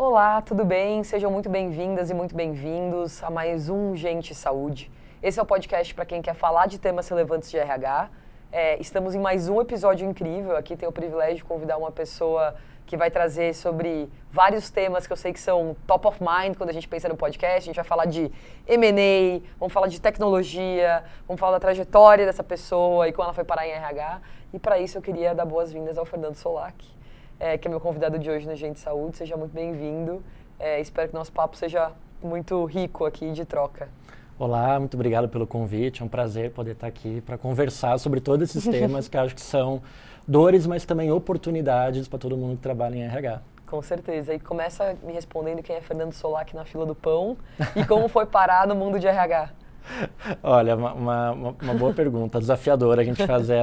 Olá, tudo bem? Sejam muito bem-vindas e muito bem-vindos a mais um Gente Saúde. Esse é o podcast para quem quer falar de temas relevantes de RH. Estamos em mais um episódio incrível. Aqui tenho o privilégio de convidar uma pessoa que vai trazer sobre vários temas que eu sei que são top of mind quando a gente pensa no podcast. A gente vai falar de M&A, vamos falar de tecnologia, vamos falar da trajetória dessa pessoa e como ela foi parar em RH. E para isso eu queria dar boas-vindas ao Fernando Solak, que é meu convidado de hoje no Gente Saúde. Seja muito bem-vindo. Espero que nosso papo seja muito rico aqui de troca. Olá, muito obrigado pelo convite. É um prazer poder estar aqui para conversar sobre todos esses temas que acho que são dores, mas também oportunidades para todo mundo que trabalha em RH. Com certeza. E começa me respondendo quem é Fernando Solak na fila do pão e como foi parar no mundo de RH. Olha, uma boa pergunta, desafiadora a gente fazer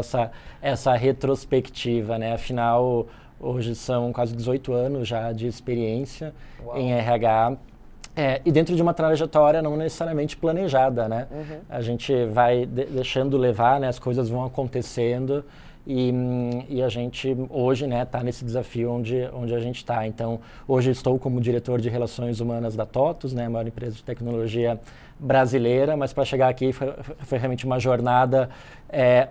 essa retrospectiva, né? Afinal, hoje são quase 18 anos já de experiência em RH. E dentro de uma trajetória não necessariamente planejada, né? Uhum. A gente vai deixando levar, né? As coisas vão acontecendo e a gente hoje, né, está nesse desafio onde a gente está. Então, hoje estou como diretor de Relações Humanas da TOTVS, né? A maior empresa de tecnologia brasileira, mas para chegar aqui foi realmente uma jornada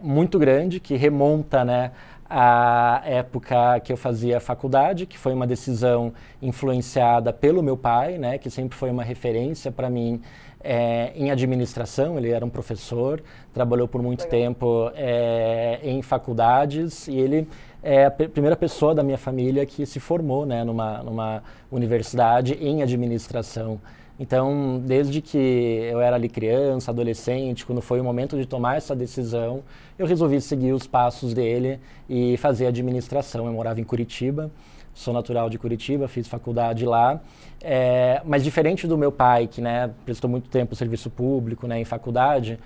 muito grande, que remonta, né, a época que eu fazia faculdade, que foi uma decisão influenciada pelo meu pai, né, que sempre foi uma referência para mim em administração. Ele era um professor, trabalhou por muito tempo em faculdades e ele é a primeira pessoa da minha família que se formou, né, numa universidade em administração. Então, desde que eu era ali criança, adolescente, quando foi o momento de tomar essa decisão, eu resolvi seguir os passos dele e fazer administração. Eu morava em Curitiba, sou natural de Curitiba, fiz faculdade lá, mas diferente do meu pai, que, né, prestou muito tempo serviço público, né, em faculdade,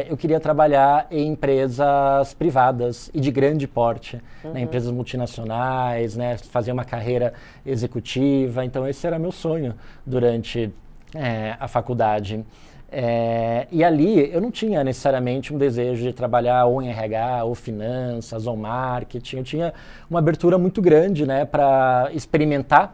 eu queria trabalhar em empresas privadas e de grande porte, né, empresas multinacionais, né, fazer uma carreira executiva. Então esse era meu sonho durante a faculdade. E ali eu não tinha necessariamente um desejo de trabalhar ou em RH, ou finanças, ou marketing. Eu tinha uma abertura muito grande, né, para experimentar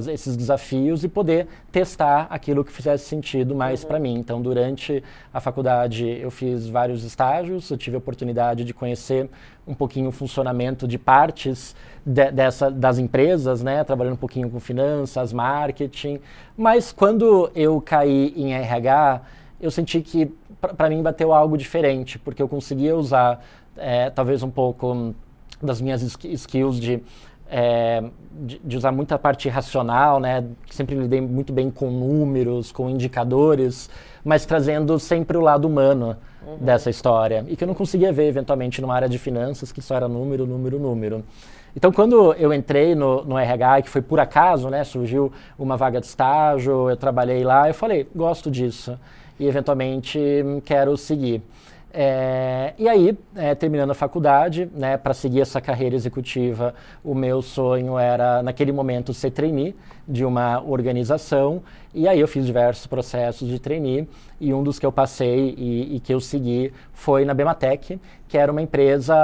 esses desafios e poder testar aquilo que fizesse sentido mais para mim. Então, durante a faculdade, eu fiz vários estágios, eu tive a oportunidade de conhecer um pouquinho o funcionamento de partes das empresas, né, trabalhando um pouquinho com finanças, marketing. Mas quando eu caí em RH, eu senti que para mim bateu algo diferente, porque eu conseguia usar talvez um pouco das minhas skills de usar muita parte racional, né? Sempre lidei muito bem com números, com indicadores, mas trazendo sempre o lado humano dessa história. E que eu não conseguia ver, eventualmente, numa área de finanças, que só era número, número, número. Então, quando eu entrei no RH, que foi por acaso, né? Surgiu uma vaga de estágio, eu trabalhei lá, eu falei, gosto disso. E, eventualmente, quero seguir. E aí, terminando a faculdade, né, para seguir essa carreira executiva, o meu sonho era, naquele momento, ser trainee de uma organização. E aí eu fiz diversos processos de trainee e um dos que eu passei e que eu segui foi na Bematec, que era uma empresa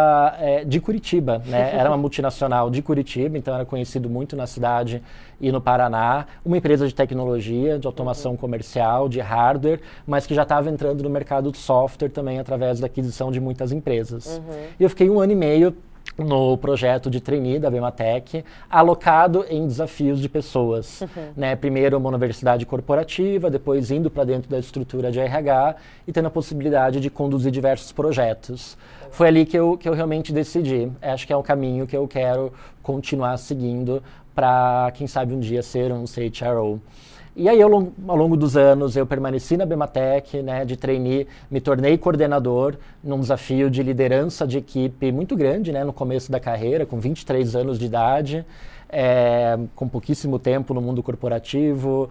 de Curitiba, né? Era uma multinacional de Curitiba, então era conhecido muito na cidade e no Paraná. Uma empresa de tecnologia, de automação comercial, de hardware, mas que já estava entrando no mercado de software também através da aquisição de muitas empresas. E eu fiquei 1 ano e meio no projeto de trainee da Bematec, alocado em desafios de pessoas. Né? Primeiro uma universidade corporativa, depois indo para dentro da estrutura de RH e tendo a possibilidade de conduzir diversos projetos. Foi ali que eu realmente decidi. Acho que é um caminho que eu quero continuar seguindo para, quem sabe, um dia ser um CHRO. E aí, ao longo dos anos, eu permaneci na Bematec, né, de trainee, me tornei coordenador num desafio de liderança de equipe muito grande, né, no começo da carreira, com 23 anos de idade, com pouquíssimo tempo no mundo corporativo,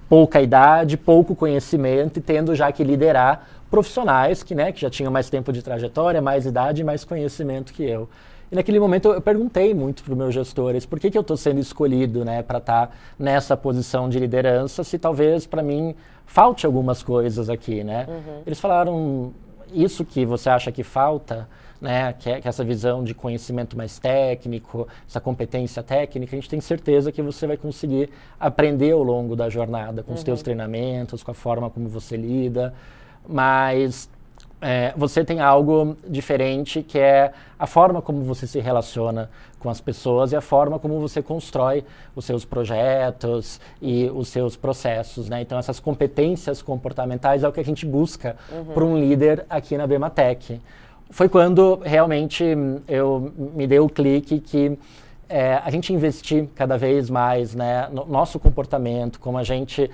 pouca idade, pouco conhecimento e tendo já que liderar profissionais que já tinham mais tempo de trajetória, mais idade e mais conhecimento que eu. E naquele momento eu perguntei muito para os meus gestores por que eu estou sendo escolhido, né, para estar nessa posição de liderança, se talvez para mim falte algumas coisas aqui, né? Eles falaram, isso que você acha que falta né, que é essa visão de conhecimento mais técnico, essa competência técnica, a gente tem certeza que você vai conseguir aprender ao longo da jornada, com os teus treinamentos, com a forma como você lida, mas você tem algo diferente, que é a forma como você se relaciona com as pessoas e a forma como você constrói os seus projetos e os seus processos, né? Então, essas competências comportamentais é o que a gente busca para um líder aqui na Bematec. Foi quando realmente eu me dei o clique que a gente investir cada vez mais, né, no nosso comportamento, como a gente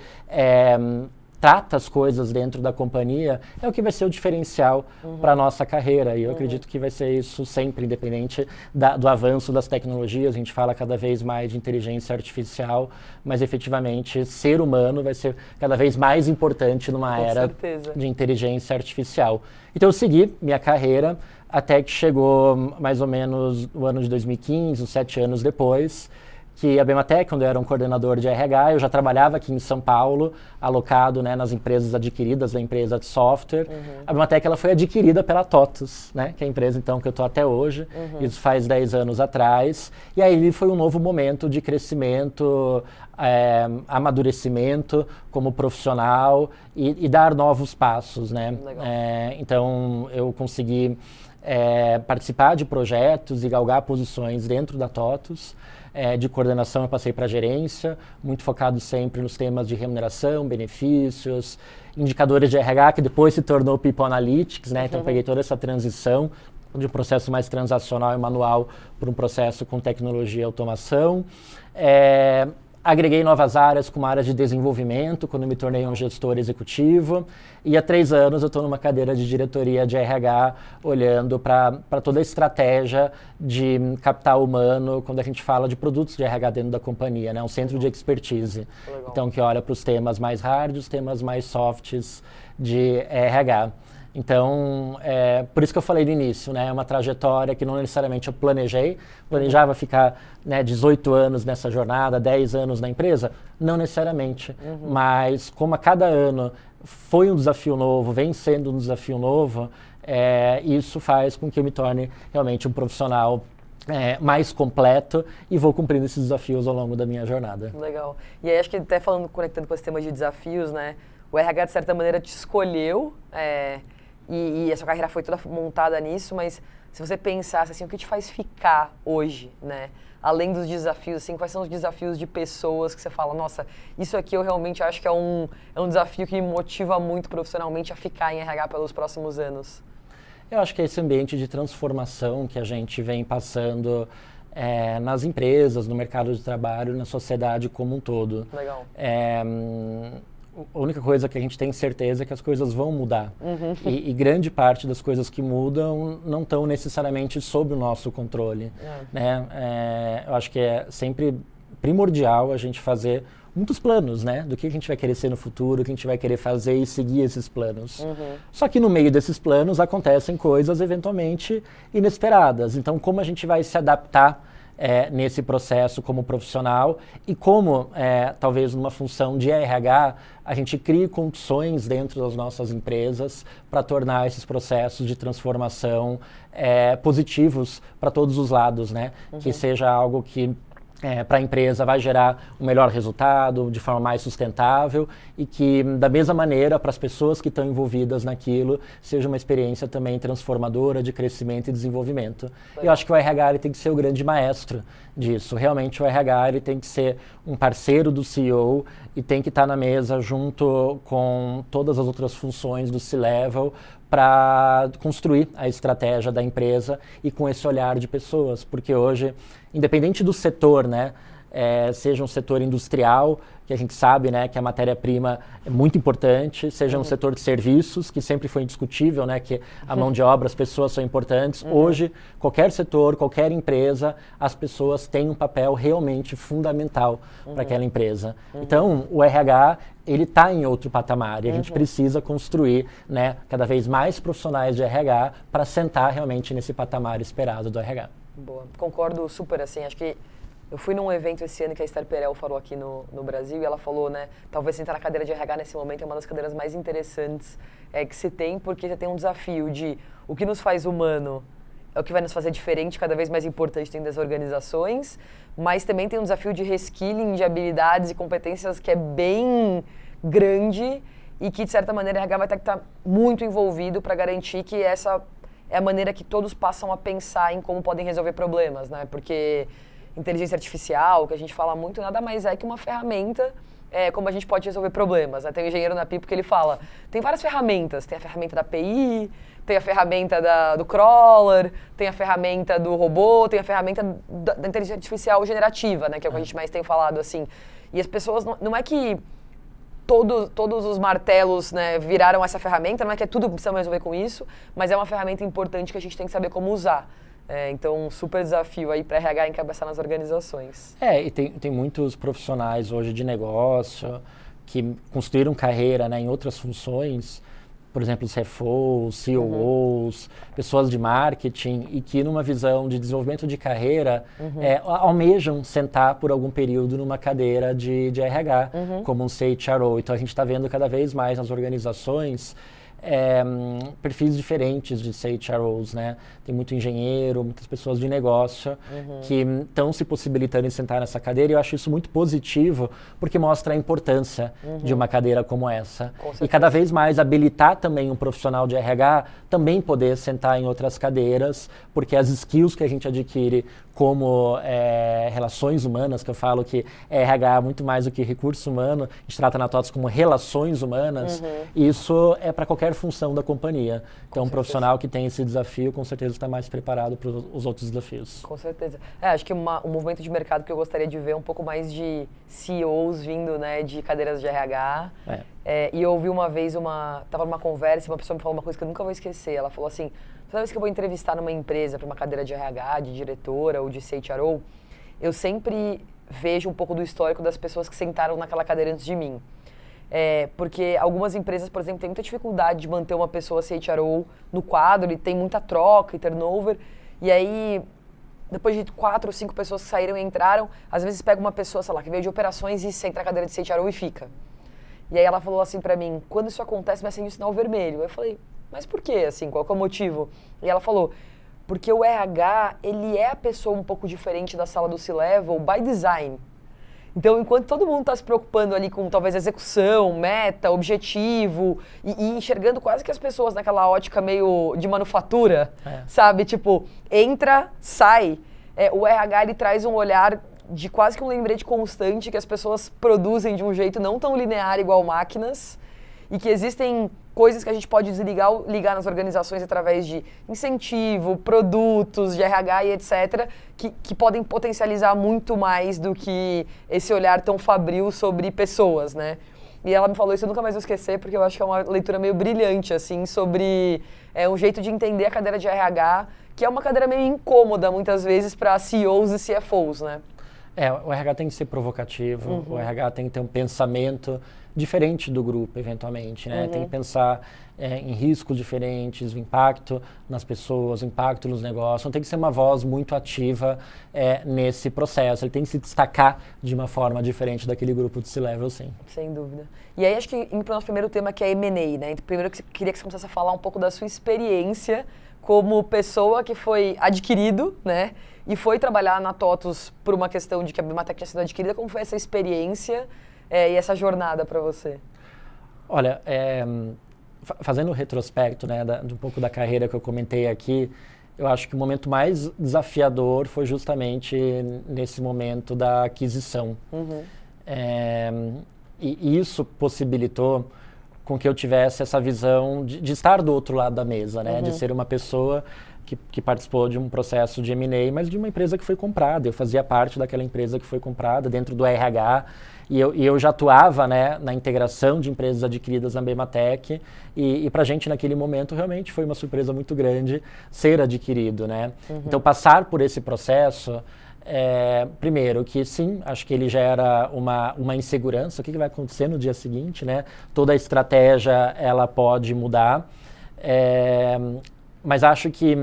trata as coisas dentro da companhia, é o que vai ser o diferencial para a nossa carreira. E eu acredito que vai ser isso sempre, independente do avanço das tecnologias. A gente fala cada vez mais de inteligência artificial, mas efetivamente ser humano vai ser cada vez mais importante numa era de inteligência artificial. Então eu segui minha carreira até que chegou mais ou menos o ano de 2015, uns 7 anos depois, que a Bematec, quando eu era um coordenador de RH, eu já trabalhava aqui em São Paulo, alocado, né, nas empresas adquiridas da empresa de software. A Bematec ela foi adquirida pela TOTUS, né, que é a empresa então que eu estou até hoje, isso faz 10 anos atrás. E aí foi um novo momento de crescimento, amadurecimento como profissional e dar novos passos, né? Então eu consegui participar de projetos e galgar posições dentro da TOTUS. De coordenação eu passei para gerência, muito focado sempre nos temas de remuneração, benefícios, indicadores de RH, que depois se tornou People Analytics, né? Então peguei toda essa transição de um processo mais transacional e manual para um processo com tecnologia e automação. Agreguei novas áreas como a área de desenvolvimento, quando me tornei um gestor executivo. E há 3 anos eu estou numa cadeira de diretoria de RH, olhando para toda a estratégia de capital humano, quando a gente fala de produtos de RH dentro da companhia, né? Um centro de expertise. Então, que olha para os temas mais hard, os temas mais softs de RH. Então, por isso que eu falei no início, né? É uma trajetória que não necessariamente eu planejava ficar, né, 18 anos nessa jornada, 10 anos na empresa, não necessariamente, mas como a cada ano foi um desafio novo, vem sendo um desafio novo, isso faz com que eu me torne realmente um profissional mais completo e vou cumprindo esses desafios ao longo da minha jornada. Legal. E aí acho que até conectando com esse tema de desafios, né? O RH de certa maneira te escolheu, e a sua carreira foi toda montada nisso, mas se você pensasse assim, o que te faz ficar hoje, né? Além dos desafios, assim, quais são os desafios de pessoas que você fala, nossa, isso aqui eu realmente acho que é um desafio que me motiva muito profissionalmente a ficar em RH pelos próximos anos? Eu acho que é esse ambiente de transformação que a gente vem passando nas empresas, no mercado de trabalho, na sociedade como um todo. Legal. A única coisa que a gente tem certeza é que as coisas vão mudar. E grande parte das coisas que mudam não estão necessariamente sob o nosso controle. Né? Eu acho que é sempre primordial a gente fazer muitos planos, né? Do que a gente vai querer ser no futuro, o que a gente vai querer fazer e seguir esses planos. Só que no meio desses planos acontecem coisas eventualmente inesperadas. Então, como a gente vai se adaptar nesse processo como profissional e como, talvez numa função de RH, a gente crie condições dentro das nossas empresas para tornar esses processos de transformação positivos para todos os lados, né? Que seja algo que para a empresa vai gerar um melhor resultado, de forma mais sustentável e que, da mesma maneira, para as pessoas que estão envolvidas naquilo, seja uma experiência também transformadora de crescimento e desenvolvimento. Eu acho que o RH ele tem que ser o grande maestro disso. Realmente o RH ele tem que ser um parceiro do CEO e tem que estar na mesa junto com todas as outras funções do C-Level para construir a estratégia da empresa e com esse olhar de pessoas, porque hoje, independente do setor, né, seja um setor industrial, que a gente sabe, né, que a matéria-prima é muito importante, seja um setor de serviços, que sempre foi indiscutível, né, que a mão de obra, as pessoas são importantes. Hoje, qualquer setor, qualquer empresa, as pessoas têm um papel realmente fundamental para aquela empresa. Então, o RH, ele está em outro patamar e a gente precisa construir, né, cada vez mais profissionais de RH para sentar realmente nesse patamar esperado do RH. Boa, concordo super, assim, acho que eu fui num evento esse ano que a Esther Perel falou aqui no Brasil e ela falou, né, talvez sentar na cadeira de RH nesse momento é uma das cadeiras mais interessantes que se tem, porque você tem um desafio de o que nos faz humano é o que vai nos fazer diferente, cada vez mais importante dentro das organizações, mas também tem um desafio de reskilling de habilidades e competências que é bem grande e que, de certa maneira, o RH vai ter que estar muito envolvido para garantir que essa é a maneira que todos passam a pensar em como podem resolver problemas, né? Porque inteligência artificial, que a gente fala muito, nada mais é que uma ferramenta como a gente pode resolver problemas, né? Tem um engenheiro na Pipo que ele fala, tem várias ferramentas, tem a ferramenta da API, tem a ferramenta do crawler, tem a ferramenta do robô, tem a ferramenta da inteligência artificial generativa, né? Que é o que a gente mais tem falado, assim. E as pessoas, não é que todos os martelos, né, viraram essa ferramenta, não é que tudo precisa resolver com isso, mas é uma ferramenta importante que a gente tem que saber como usar. Então, um super desafio aí para RH encabeçar nas organizações. E tem muitos profissionais hoje de negócio que construíram carreira, né, em outras funções, por exemplo, os CFOs, COOs, pessoas de marketing, e que numa visão de desenvolvimento de carreira almejam sentar por algum período numa cadeira de RH, como um CHRO. Então a gente está vendo cada vez mais nas organizações perfis diferentes de CHROs, né? Tem muito engenheiro, muitas pessoas de negócio que estão se possibilitando de sentar nessa cadeira, e eu acho isso muito positivo, porque mostra a importância de uma cadeira como essa. E cada vez mais habilitar também um profissional de RH também poder sentar em outras cadeiras, porque as skills que a gente adquire como relações humanas, que eu falo que RH é muito mais do que recurso humano, a gente trata na TOTVS como relações humanas, isso é para qualquer função da companhia. Então, um profissional que tem esse desafio, com certeza está mais preparado para os outros desafios. Com certeza. Acho que um movimento de mercado que eu gostaria de ver é um pouco mais de CEOs vindo, né, de cadeiras de RH. E eu ouvi uma vez, estava numa conversa, e uma pessoa me falou uma coisa que eu nunca vou esquecer. Ela falou assim, toda vez que eu vou entrevistar numa empresa para uma cadeira de RH, de diretora ou de CHRO, eu sempre vejo um pouco do histórico das pessoas que sentaram naquela cadeira antes de mim. Porque algumas empresas, por exemplo, têm muita dificuldade de manter uma pessoa CHRO no quadro, e tem muita troca e turnover, e aí, depois de 4 ou 5 pessoas que saíram e entraram, às vezes pega uma pessoa, sei lá, que veio de operações e senta na cadeira de CHRO e fica. E aí ela falou assim pra mim, quando isso acontece, me acende um sinal vermelho. Eu falei, mas por quê, assim, qual que é o motivo? E ela falou, porque o RH, ele é a pessoa um pouco diferente da sala do C-Level by design. Então, enquanto todo mundo está se preocupando ali com talvez execução, meta, objetivo, e enxergando quase que as pessoas naquela ótica meio de manufatura, sabe? Tipo, entra, sai. O RH, ele traz um olhar de quase que um lembrete constante que as pessoas produzem de um jeito não tão linear igual máquinas, e que existem coisas que a gente pode desligar ou ligar nas organizações através de incentivo, produtos, de RH e etc., que podem potencializar muito mais do que esse olhar tão fabril sobre pessoas, né? E ela me falou isso, eu nunca mais vou esquecer, porque eu acho que é uma leitura meio brilhante, assim, sobre um jeito de entender a cadeira de RH, que é uma cadeira meio incômoda, muitas vezes, para CEOs e CFOs, né? O RH tem que ser provocativo, o RH tem que ter um pensamento diferente do grupo, eventualmente, né? Tem que pensar em riscos diferentes, o impacto nas pessoas, o impacto nos negócios. Então, tem que ser uma voz muito ativa nesse processo. Ele tem que se destacar de uma forma diferente daquele grupo de C-Level, sim. Sem dúvida. E aí, acho que indo para o nosso primeiro tema, que é M&A, né? Primeiro, queria que você começasse a falar um pouco da sua experiência como pessoa que foi adquirido, né? E foi trabalhar na TOTVS por uma questão de que a Bimatec tinha sido adquirida. Como foi essa experiência e essa jornada para você? Olha, fazendo o retrospecto, né, de um pouco da carreira que eu comentei aqui, eu acho que o momento mais desafiador foi justamente nesse momento da aquisição. E isso possibilitou com que eu tivesse essa visão de estar do outro lado da mesa, né, de ser uma pessoa que participou de um processo de M&A, mas de uma empresa que foi comprada. Eu fazia parte daquela empresa que foi comprada dentro do RH, e eu já atuava, né, na integração de empresas adquiridas na Bimatec, e para a gente naquele momento realmente foi uma surpresa muito grande ser adquirido, né? Então passar por esse processo, primeiro que sim, acho que ele gera uma insegurança, o que vai acontecer no dia seguinte, né? Toda a estratégia ela pode mudar, mas acho que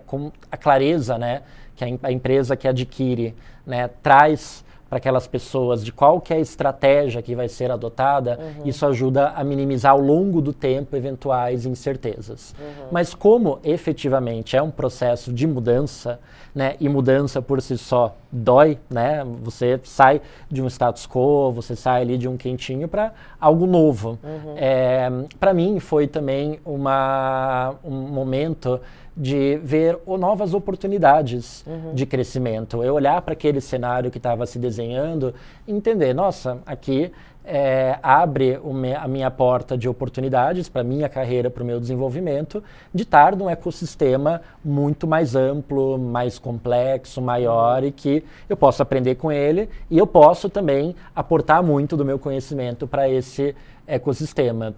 com a clareza, né, que a empresa que adquire, né, traz para aquelas pessoas de qual que é a estratégia que vai ser adotada, isso ajuda a minimizar ao longo do tempo eventuais incertezas. Mas como efetivamente é um processo de mudança, né, e mudança por si só dói, né, você sai de um status quo, você sai ali de um quentinho para algo novo. Para mim foi também um momento de ver novas oportunidades de crescimento. Eu olhar para aquele cenário que estava se desenhando e entender, nossa, aqui abre a minha porta de oportunidades para a minha carreira, para o meu desenvolvimento, de estar num ecossistema muito mais amplo, mais complexo, maior e que eu posso aprender com ele e eu posso também aportar muito do meu conhecimento para esse ecossistema.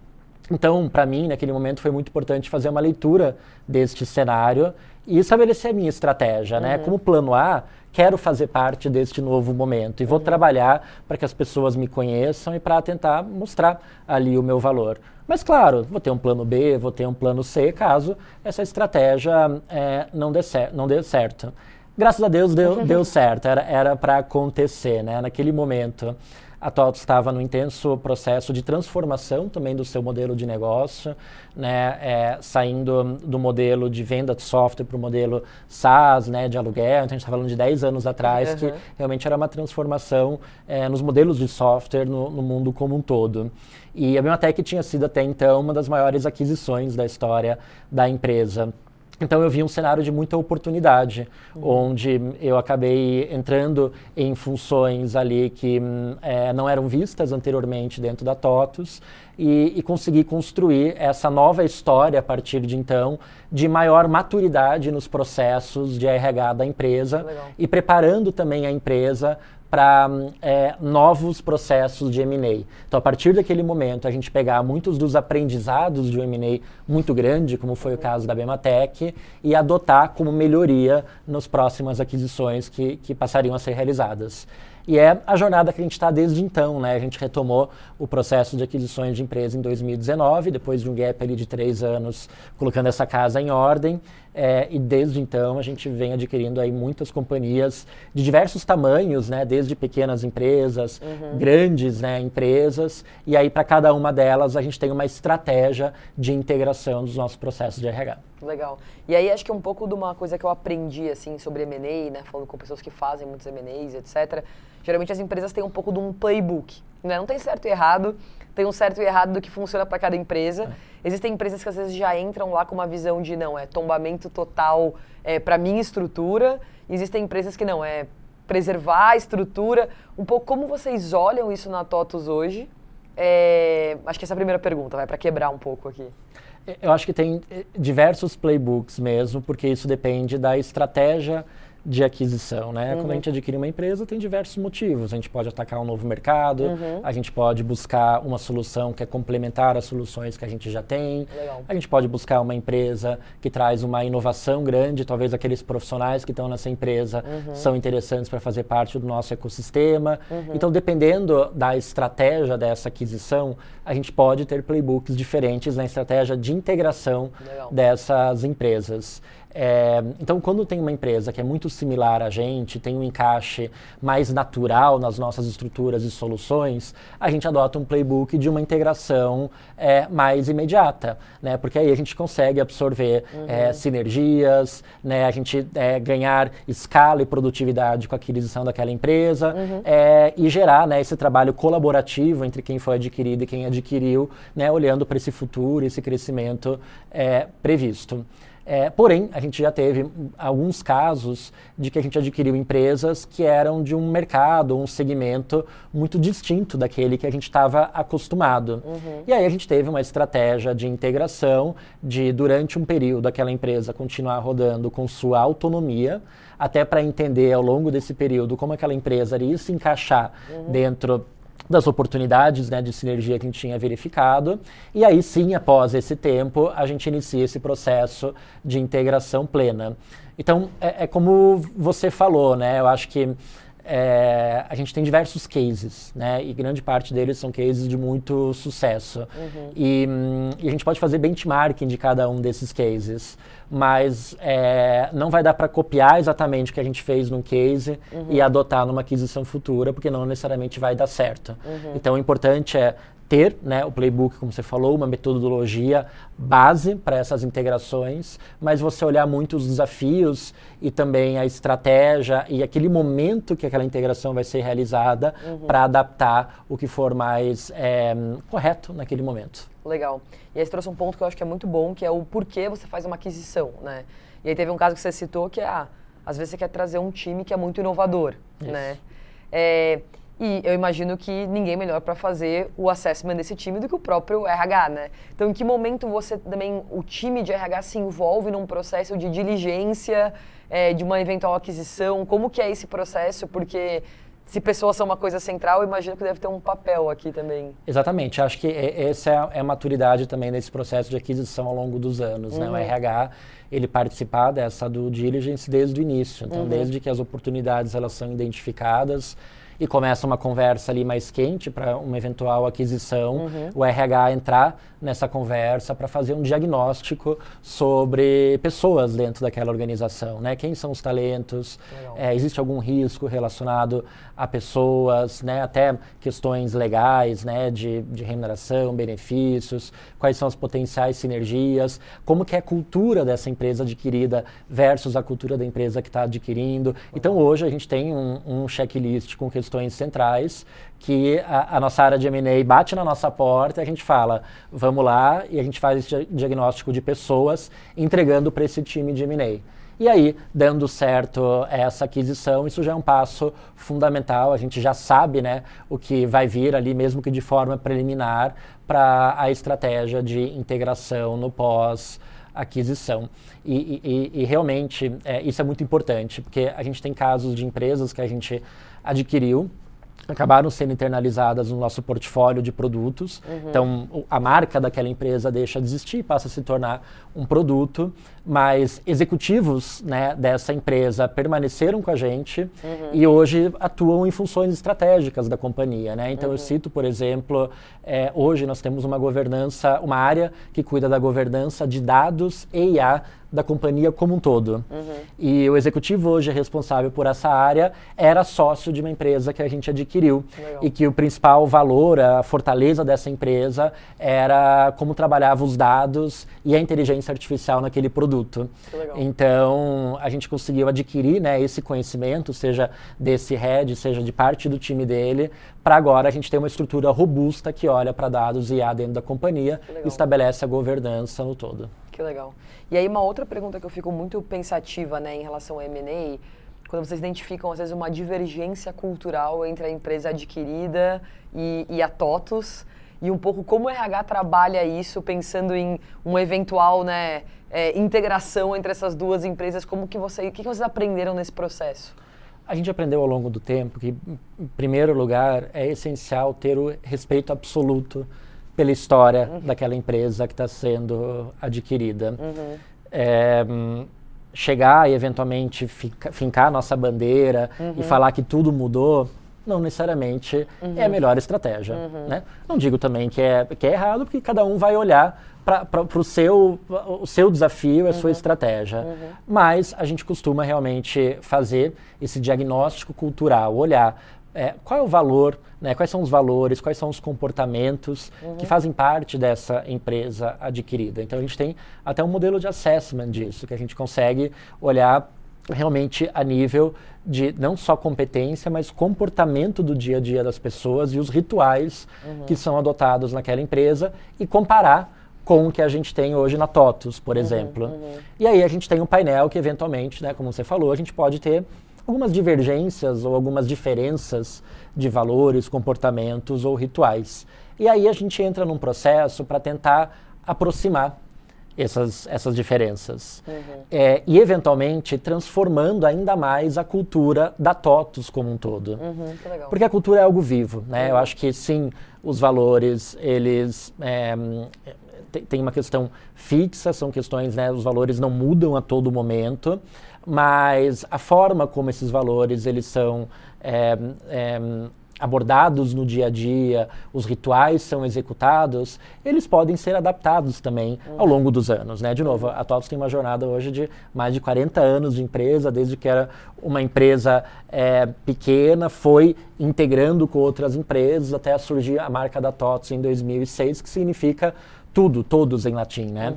Então, para mim, naquele momento, foi muito importante fazer uma leitura deste cenário e estabelecer a minha estratégia, né? Como plano A, quero fazer parte deste novo momento e vou trabalhar para que as pessoas me conheçam e para tentar mostrar ali o meu valor. Mas, claro, vou ter um plano B, vou ter um plano C, caso essa estratégia não dê certo. Graças a Deus deu certo, era para acontecer, né? Naquele momento, a TOTVS estava no intenso processo de transformação também do seu modelo de negócio, né, saindo do modelo de venda de software para o modelo SaaS, né, de aluguel. Então a gente está falando de 10 anos atrás, que realmente era uma transformação nos modelos de software no mundo como um todo. E a BEMATEC tinha sido até então uma das maiores aquisições da história da empresa. Então eu vi um cenário de muita oportunidade, onde eu acabei entrando em funções ali que não eram vistas anteriormente dentro da TOTVS e consegui construir essa nova história a partir de então, de maior maturidade nos processos de RH da empresa. Legal. E preparando também a empresa para novos processos de M&A. Então, a partir daquele momento, a gente pegar muitos dos aprendizados de um M&A muito grande, como foi o caso da BEMATEC, e adotar como melhoria nas próximas aquisições que passariam a ser realizadas. E é a jornada que a gente está desde então, né? A gente retomou o processo de aquisições de empresa em 2019, depois de um gap ali de 3 anos, colocando essa casa em ordem. E desde então a gente vem adquirindo aí muitas companhias de diversos tamanhos, né? Desde pequenas empresas, grandes, né, empresas. E aí para cada uma delas a gente tem uma estratégia de integração dos nossos processos de RH. Legal. E aí acho que um pouco de uma coisa que eu aprendi assim sobre M&A, né, falando com pessoas que fazem muitos M&As, etc. Geralmente as empresas têm um pouco de um playbook, né? Não tem certo e errado, tem um certo e errado do que funciona para cada empresa. Existem empresas que às vezes já entram lá com uma visão de não, tombamento total para minha estrutura. Existem empresas que não, preservar a estrutura. Um pouco como vocês olham isso na TOTVS hoje? Acho que essa é a primeira pergunta, vai para quebrar um pouco aqui. Eu acho que tem diversos playbooks mesmo, porque isso depende da estratégia de aquisição, né? Quando a gente adquire uma empresa, tem diversos motivos. A gente pode atacar um novo mercado, a gente pode buscar uma solução que é complementar às soluções que a gente já tem. Legal. A gente pode buscar uma empresa que traz uma inovação grande, talvez aqueles profissionais que estão nessa empresa são interessantes para fazer parte do nosso ecossistema. Então, dependendo da estratégia dessa aquisição, a gente pode ter playbooks diferentes na estratégia de integração dessas empresas. Então, quando tem uma empresa que é muito similar a gente, tem um encaixe mais natural nas nossas estruturas e soluções, a gente adota um playbook de uma integração mais imediata, né? Porque aí a gente consegue absorver sinergias, né? A gente ganhar escala e produtividade com a aquisição daquela empresa e gerar, né, esse trabalho colaborativo entre quem foi adquirido e quem adquiriu, né, olhando para esse futuro, esse crescimento previsto. Porém, a gente já teve alguns casos de que a gente adquiriu empresas que eram de um mercado, um segmento muito distinto daquele que a gente estava acostumado. E aí a gente teve uma estratégia de integração de, durante um período, aquela empresa continuar rodando com sua autonomia, até para entender ao longo desse período como aquela empresa iria se encaixar dentro das oportunidades, né, de sinergia que a gente tinha verificado. E aí sim, após esse tempo, a gente inicia esse processo de integração plena. Então, como você falou, né, eu acho que a gente tem diversos cases, né? E grande parte deles são cases de muito sucesso. E a gente pode fazer benchmarking de cada um desses cases, mas não vai dar para copiar exatamente o que a gente fez num case e adotar numa aquisição futura, porque não necessariamente vai dar certo. Então, o importante é ter, né, o playbook, como você falou, uma metodologia base para essas integrações, mas você olhar muito os desafios e também a estratégia e aquele momento que aquela integração vai ser realizada para adaptar o que for mais correto naquele momento. Legal. E aí você trouxe um ponto que eu acho que é muito bom, que é o porquê você faz uma aquisição, né? E aí teve um caso que você citou que às vezes você quer trazer um time que é muito inovador, né? E eu imagino que ninguém melhor para fazer o assessment desse time do que o próprio RH, né? Então, em que momento o time de RH se envolve num processo de diligência de uma eventual aquisição? Como que é esse processo? Porque se pessoas são uma coisa central, eu imagino que deve ter um papel aqui também. Exatamente. Acho que essa é a maturidade também desse processo de aquisição ao longo dos anos, né? O RH, ele participar dessa due diligence desde o início. Então, desde que as oportunidades elas são identificadas, e começa uma conversa ali mais quente para uma eventual aquisição, o RH entrar nessa conversa para fazer um diagnóstico sobre pessoas dentro daquela organização, né? Quem são os talentos, existe algum risco relacionado a pessoas, né? Até questões legais, né? De remuneração, benefícios, quais são as potenciais sinergias, como que é a cultura dessa empresa adquirida versus a cultura da empresa que está adquirindo. Então, hoje a gente tem um checklist com questões centrais que a nossa área de M&A bate na nossa porta e a gente fala, vamos lá, e a gente faz esse diagnóstico de pessoas entregando para esse time de M&A. E aí, dando certo essa aquisição, isso já é um passo fundamental, a gente já sabe, né, o que vai vir ali, mesmo que de forma preliminar, para a estratégia de integração no pós-aquisição. E realmente, isso é muito importante, porque a gente tem casos de empresas que a gente adquiriu, acabaram sendo internalizadas no nosso portfólio de produtos. Então, a marca daquela empresa deixa de existir e passa a se tornar um produto, mas executivos, né, dessa empresa permaneceram com a gente e hoje atuam em funções estratégicas da companhia, né? Então, eu cito, por exemplo, hoje nós temos uma área que cuida da governança de dados e IA da companhia como um todo. E o executivo hoje responsável por essa área era sócio de uma empresa que a gente adquiriu. Legal. E que o principal valor, a fortaleza dessa empresa era como trabalhava os dados e a inteligência artificial naquele produto. Então, a gente conseguiu adquirir, né, esse conhecimento, seja desse head, seja de parte do time dele, para agora a gente ter uma estrutura robusta que olha para dados e IA dentro da companhia e estabelece a governança no todo. Que legal. E aí uma outra pergunta que eu fico muito pensativa, né, em relação ao M&A, quando vocês identificam, às vezes, uma divergência cultural entre a empresa adquirida e a TOTVS, e um pouco como o RH trabalha isso, pensando em uma eventual, né, integração entre essas duas empresas, o que vocês aprenderam nesse processo? A gente aprendeu ao longo do tempo que, em primeiro lugar, é essencial ter o respeito absoluto pela história daquela empresa que está sendo adquirida. Chegar e, eventualmente, fincar a nossa bandeira e falar que tudo mudou, não necessariamente é a melhor estratégia. Né? Não digo também que é errado, porque cada um vai olhar para o seu desafio, a sua estratégia. Mas a gente costuma realmente fazer esse diagnóstico cultural, olhar qual é o valor, né, quais são os valores, quais são os comportamentos que fazem parte dessa empresa adquirida. Então, a gente tem até um modelo de assessment disso, que a gente consegue olhar realmente a nível de não só competência, mas comportamento do dia a dia das pessoas e os rituais que são adotados naquela empresa e comparar com o que a gente tem hoje na TOTVS, por exemplo. E aí a gente tem um painel que, eventualmente, né, como você falou, a gente pode ter algumas divergências ou algumas diferenças de valores, comportamentos ou rituais. E aí a gente entra num processo para tentar aproximar essas diferenças. E, eventualmente, transformando ainda mais a cultura da TOTVS como um todo. Que legal. Porque a cultura é algo vivo, né? Eu acho que, sim, os valores, eles tem uma questão fixa, são questões, né, os valores não mudam a todo momento, mas a forma como esses valores eles são abordados no dia a dia, os rituais são executados, eles podem ser adaptados também ao longo dos anos, né? De novo, a TOTVS tem uma jornada hoje de mais de 40 anos de empresa, desde que era uma empresa pequena, foi integrando com outras empresas até surgir a marca da TOTVS em 2006, que significa tudo, todos em latim, né?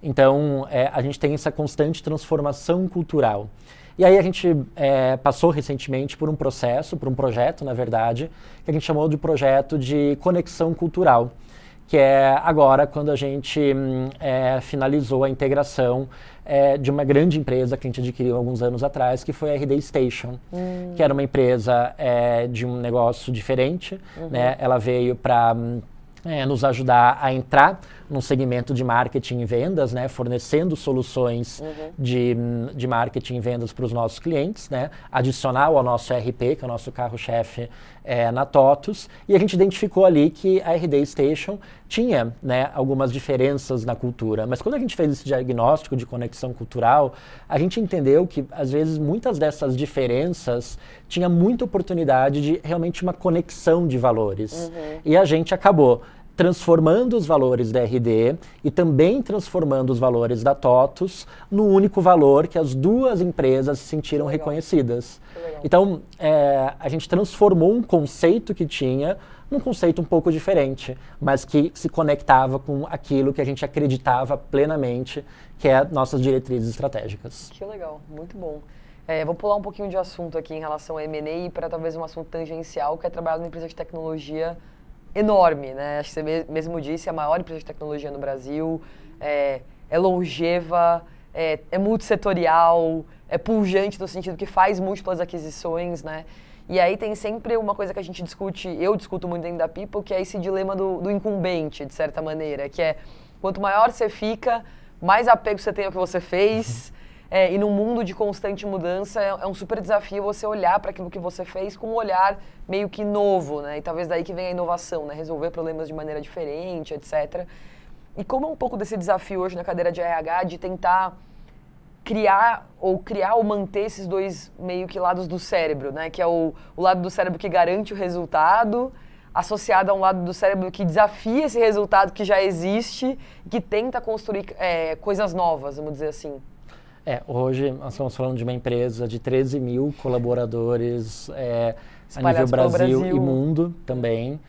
Então, a gente tem essa constante transformação cultural. E aí a gente passou recentemente por um projeto, na verdade, que a gente chamou de projeto de conexão cultural, que é agora quando a gente finalizou a integração de uma grande empresa que a gente adquiriu alguns anos atrás, que foi a RD Station, que era uma empresa de um negócio diferente, né? Ela veio para nos ajudar a entrar num segmento de marketing e vendas, né, fornecendo soluções de marketing e vendas para os nossos clientes, né, adicional ao nosso ERP, que é o nosso carro-chefe na TOTVS, e a gente identificou ali que a RD Station tinha, né, algumas diferenças na cultura, mas quando a gente fez esse diagnóstico de conexão cultural, a gente entendeu que, às vezes, muitas dessas diferenças tinha muita oportunidade de realmente uma conexão de valores, e a gente acabou transformando os valores da RD e também transformando os valores da TOTVS no único valor que as duas empresas se sentiram reconhecidas. Então, a gente transformou um conceito que tinha num conceito um pouco diferente, mas que se conectava com aquilo que a gente acreditava plenamente, que é nossas diretrizes estratégicas. Que legal, muito bom. Vou pular um pouquinho de assunto aqui em relação a M&A para talvez um assunto tangencial, que é trabalhar numa empresa de tecnologia enorme, né? Acho que você mesmo disse, é a maior empresa de tecnologia no Brasil, é longeva, é multissetorial, é pujante no sentido que faz múltiplas aquisições, né? E aí tem sempre uma coisa que a gente discute, eu discuto muito dentro da People, que é esse dilema do incumbente, de certa maneira, que é quanto maior você fica, mais apego você tem ao que você fez. E num mundo de constante mudança, é um super desafio você olhar para aquilo que você fez com um olhar meio que novo, né? E talvez daí que vem a inovação, né? Resolver problemas de maneira diferente, etc. E como é um pouco desse desafio hoje na cadeira de RH de tentar criar ou manter esses dois meio que lados do cérebro, né? Que é o lado do cérebro que garante o resultado, associado a um lado do cérebro que desafia esse resultado que já existe e que tenta construir coisas novas, vamos dizer assim. Hoje nós estamos falando de uma empresa de 13 mil colaboradores a nível Brasil e mundo também,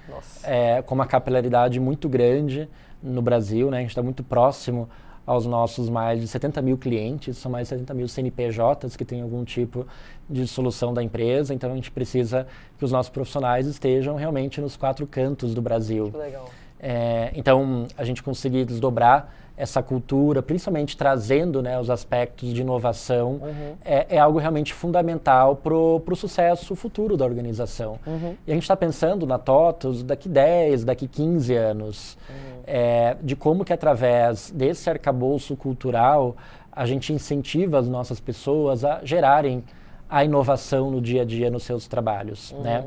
com uma capilaridade muito grande no Brasil, né? A gente está muito próximo aos nossos mais de 70 mil clientes, são mais de 70 mil CNPJs que têm algum tipo de solução da empresa, então a gente precisa que os nossos profissionais estejam realmente nos 4 cantos do Brasil. Que legal. Então, a gente conseguir desdobrar essa cultura, principalmente trazendo, né, os aspectos de inovação, é algo realmente fundamental para o sucesso futuro da organização. E a gente está pensando na TOTVS daqui 10, daqui 15 anos, de como que através desse arcabouço cultural a gente incentiva as nossas pessoas a gerarem a inovação no dia a dia nos seus trabalhos, né?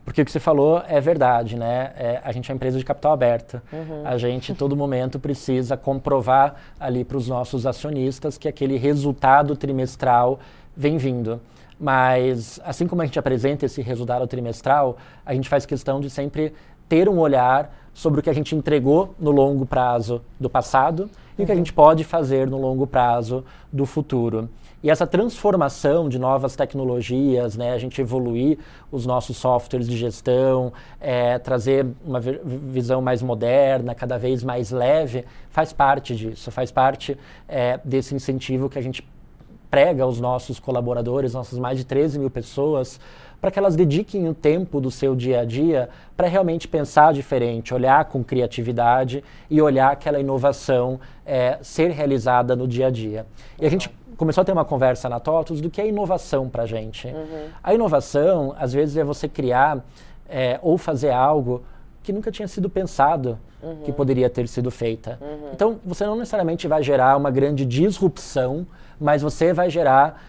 Porque o que você falou é verdade, né? A gente é uma empresa de capital aberta. A gente, em todo momento, precisa comprovar ali para os nossos acionistas que aquele resultado trimestral vem vindo. Mas, assim como a gente apresenta esse resultado trimestral, a gente faz questão de sempre ter um olhar sobre o que a gente entregou no longo prazo do passado e o que a gente pode fazer no longo prazo do futuro. E essa transformação de novas tecnologias, né, a gente evoluir os nossos softwares de gestão, trazer uma visão mais moderna, cada vez mais leve, faz parte disso, faz parte desse incentivo que a gente prega aos nossos colaboradores, nossas mais de 13 mil pessoas, para que elas dediquem um tempo do seu dia a dia para realmente pensar diferente, olhar com criatividade e olhar aquela inovação ser realizada no dia a dia. E a gente começou a ter uma conversa na TOTVS do que é inovação para a gente. A inovação, às vezes, é você criar ou fazer algo que nunca tinha sido pensado que poderia ter sido feita. Então, você não necessariamente vai gerar uma grande disrupção, mas você vai gerar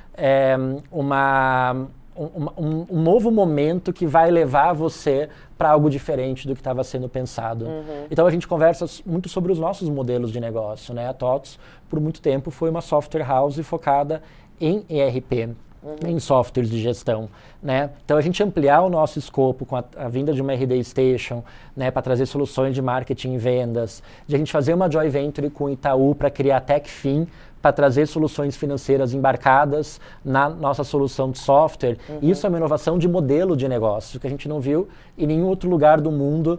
um novo momento que vai levar você para algo diferente do que estava sendo pensado. Então a gente conversa muito sobre os nossos modelos de negócio, né? A TOTVS, por muito tempo, foi uma software house focada em ERP, em softwares de gestão, né? Então a gente ampliar o nosso escopo com a vinda de uma RD Station, né, para trazer soluções de marketing e vendas, de a gente fazer uma joint venture com o Itaú para criar a TechFin, para trazer soluções financeiras embarcadas na nossa solução de software. Isso é uma inovação de modelo de negócio, que a gente não viu em nenhum outro lugar do mundo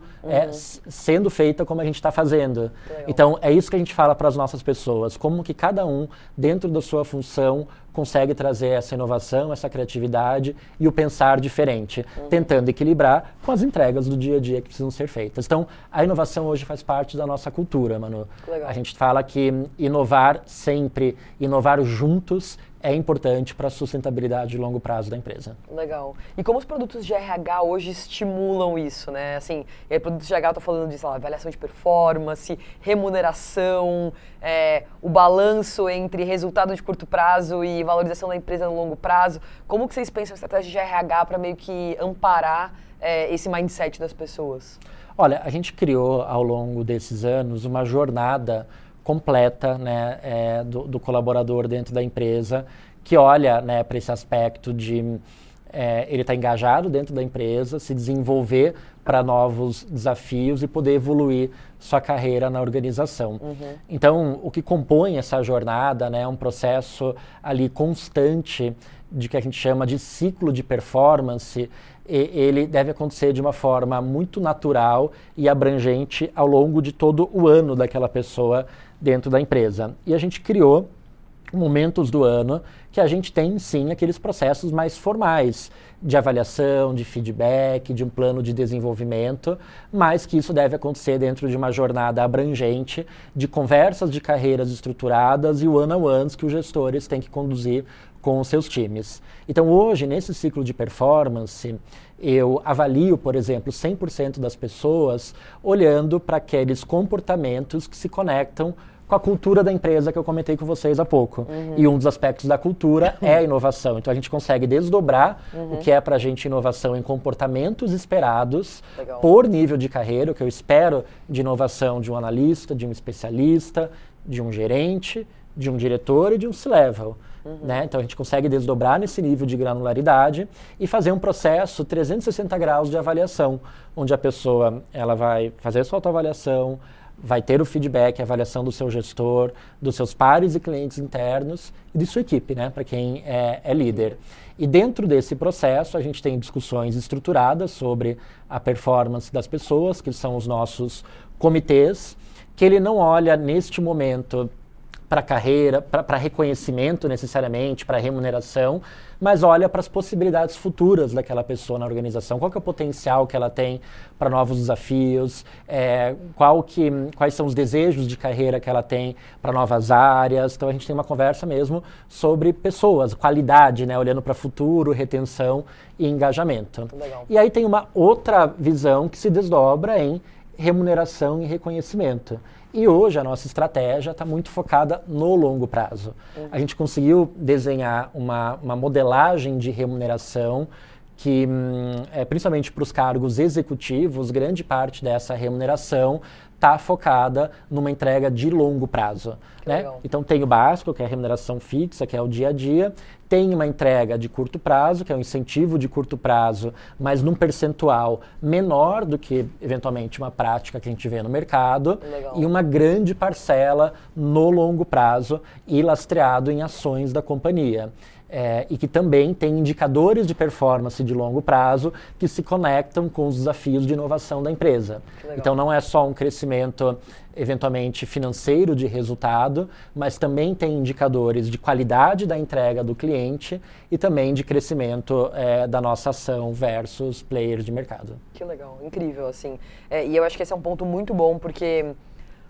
sendo feita como a gente está fazendo. Então, é isso que a gente fala para as nossas pessoas, como que cada um, dentro da sua função, consegue trazer essa inovação, essa criatividade e o pensar diferente, tentando equilibrar com as entregas do dia a dia que precisam ser feitas. Então, a inovação hoje faz parte da nossa cultura, Manu. Legal. A gente fala que inovar sempre, inovar juntos é importante para a sustentabilidade de longo prazo da empresa. Legal. E como os produtos de RH hoje estimulam isso, né? Assim, e aí, produtos de RH, eu tô falando de, sei lá, avaliação de performance, remuneração, o balanço entre resultado de curto prazo e valorização da empresa no longo prazo. Como que vocês pensam em estratégia de RH para meio que amparar esse mindset das pessoas? Olha, a gente criou ao longo desses anos uma jornada completa, né, do colaborador dentro da empresa, que olha, né, para esse aspecto de ele estar engajado dentro da empresa, se desenvolver para novos desafios e poder evoluir sua carreira na organização. Então, o que compõe essa jornada, né, é um processo ali constante de que a gente chama de ciclo de performance. Ele deve acontecer de uma forma muito natural e abrangente ao longo de todo o ano daquela pessoa dentro da empresa. E a gente criou momentos do ano que a gente tem, sim, aqueles processos mais formais de avaliação, de feedback, de um plano de desenvolvimento, mas que isso deve acontecer dentro de uma jornada abrangente de conversas de carreiras estruturadas e one-on-ones que os gestores têm que conduzir com os seus times. Então, hoje, nesse ciclo de performance, eu avalio, por exemplo, 100% das pessoas olhando para aqueles comportamentos que se conectam com a cultura da empresa que eu comentei com vocês há pouco. E um dos aspectos da cultura é a inovação. Então, a gente consegue desdobrar o que é para a gente inovação em comportamentos esperados por nível de carreira, o que eu espero de inovação de um analista, de um especialista, de um gerente, de um diretor e de um C-level. Né? Então a gente consegue desdobrar nesse nível de granularidade e fazer um processo 360 graus de avaliação, onde a pessoa ela vai fazer a sua autoavaliação, vai ter o feedback, a avaliação do seu gestor, dos seus pares e clientes internos e de sua equipe, né? Para quem é líder. E dentro desse processo a gente tem discussões estruturadas sobre a performance das pessoas, que são os nossos comitês, que ele não olha neste momento para carreira, para reconhecimento necessariamente, para remuneração, mas olha para as possibilidades futuras daquela pessoa na organização. Qual que é o potencial que ela tem para novos desafios, quais são os desejos de carreira que ela tem para novas áreas. Então a gente tem uma conversa mesmo sobre pessoas, qualidade, né, olhando para futuro, retenção e engajamento. Legal. E aí tem uma outra visão que se desdobra em remuneração e reconhecimento. E hoje a nossa estratégia está muito focada no longo prazo. A gente conseguiu desenhar uma modelagem de remuneração que, principalmente para os cargos executivos, grande parte dessa remuneração está focada numa entrega de longo prazo. Né? Então tem o básico, que é a remuneração fixa, que é o dia a dia. Tem uma entrega de curto prazo, que é um incentivo de curto prazo, mas num percentual menor do que, eventualmente, uma prática que a gente vê no mercado. Legal. E uma grande parcela no longo prazo e lastreado em ações da companhia. E que também tem indicadores de performance de longo prazo que se conectam com os desafios de inovação da empresa. Então não é só um crescimento eventualmente financeiro de resultado, mas também tem indicadores de qualidade da entrega do cliente e também de crescimento da nossa ação versus players de mercado. Que legal, incrível, assim. E eu acho que esse é um ponto muito bom, porque